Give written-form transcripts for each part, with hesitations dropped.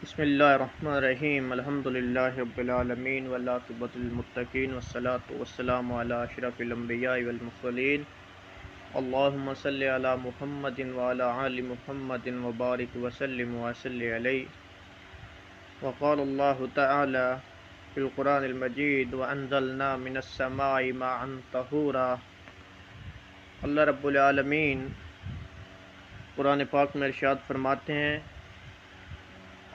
بسم اللہ الرحمن الرحیم الحمدللہ رب العالمین والعاقبۃ للمتقین والصلاۃ والسلام علی اشرف الانبیاء والمرسلین اللہم صلی علی محمد وعلی آل محمد وبارک وسلم وصلی علیہ وقال اللہ تعالی فی القرآن المجید وانزلنا من السماء ماء طہورا۔ اللہ رب العالمین قرآن پاک میں ارشاد فرماتے ہیں،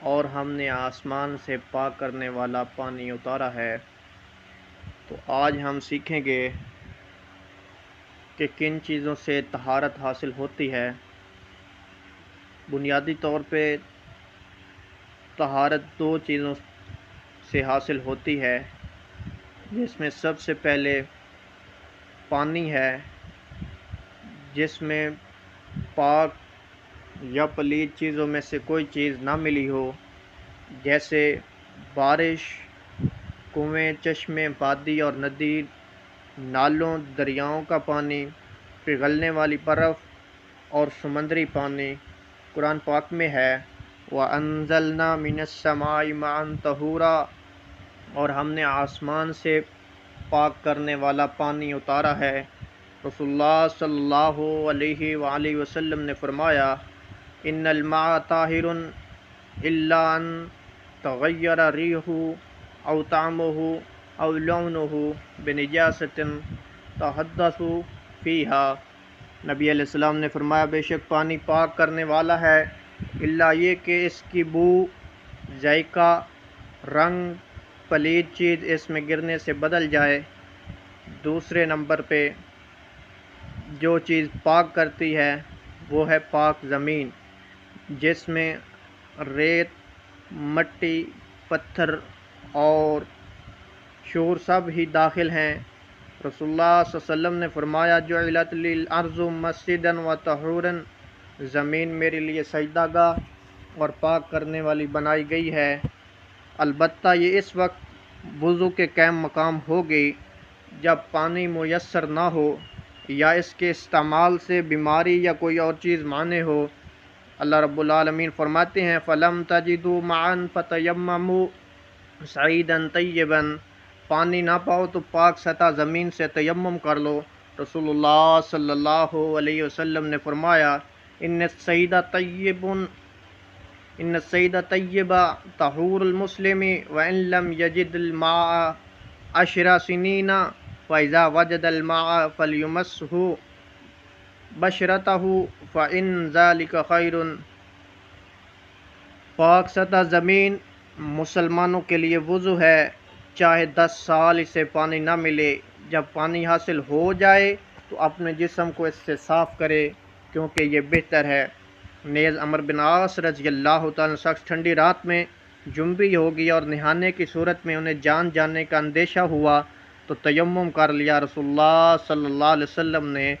اور ہم نے آسمان سے پاک کرنے والا پانی اتارا ہے۔ تو آج ہم سیکھیں گے کہ کن چیزوں سے طہارت حاصل ہوتی ہے۔ بنیادی طور پہ طہارت دو چیزوں سے حاصل ہوتی ہے، جس میں سب سے پہلے پانی ہے، جس میں پاک یا پلید چیزوں میں سے کوئی چیز نہ ملی ہو، جیسے بارش، کنویں، چشمے، وادی اور ندی، نالوں، دریاؤں کا پانی، پگھلنے والی برف اور سمندری پانی۔ قرآن پاک میں ہے وَأَنزَلْنَا مِنَ السَّمَاءِ مَاءً طَهُورًا، اور ہم نے آسمان سے پاک کرنے والا پانی اتارا ہے۔ رسول اللہ صلی اللہ علیہ وآلہ وسلم نے فرمایا، ان الماء طاہر الا ان تغیر ریحہ او طعمہ او لونہ بنجاست تحدثوا فیہا۔ نبی علیہ السلام نے فرمایا، بے شک پانی پاک کرنے والا ہے، الا یہ کہ اس کی بو، ذائقہ، رنگ، پلید چیز اس میں گرنے سے بدل جائے۔ دوسرے نمبر پہ جو چیز پاک کرتی ہے وہ ہے پاک زمین، جس میں ریت، مٹی، پتھر اور شور سب ہی داخل ہیں۔ رسول اللہ صلی اللہ علیہ وسلم نے فرمایا، جعلت لی الارض مسجدا وطہورا، زمین میرے لیے سجدہ گاہ اور پاک کرنے والی بنائی گئی ہے، البتہ یہ اس وقت وضو کے قائم مقام ہوگی جب پانی میسر نہ ہو یا اس کے استعمال سے بیماری یا کوئی اور چیز مانع ہو۔ اللہ رب العالمین فرماتے ہیں، فَلَمْ تَجِدُوا مَاءً فَتَيَمَّمُوا صَعِيدًا طَيِّبًا، پانی نہ پاؤ تو پاک سطح زمین سے تیمم کر لو۔ رسول اللہ صلی اللہ علیہ وسلم نے فرمایا، ان الصعید طیب طہور المسلم وان لم یجد الماء 10 سنین فاذا وجد الماء فلیمسہ بشرتہ فان ذلک خیر۔ پاک سطح زمین مسلمانوں کے لیے وضو ہے، چاہے 10 سال اسے پانی نہ ملے۔ جب پانی حاصل ہو جائے تو اپنے جسم کو اس سے صاف کرے، کیونکہ یہ بہتر ہے۔ نیز عمرو بن عاص رضی اللہ تعالیٰ شخص ٹھنڈی رات میں جنبی ہو گیا اور نہانے کی صورت میں انہیں جان جانے کا اندیشہ ہوا تو تیمم کر لیا۔ رسول اللہ صلی اللہ علیہ وسلم نے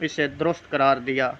اسے درست قرار دیا۔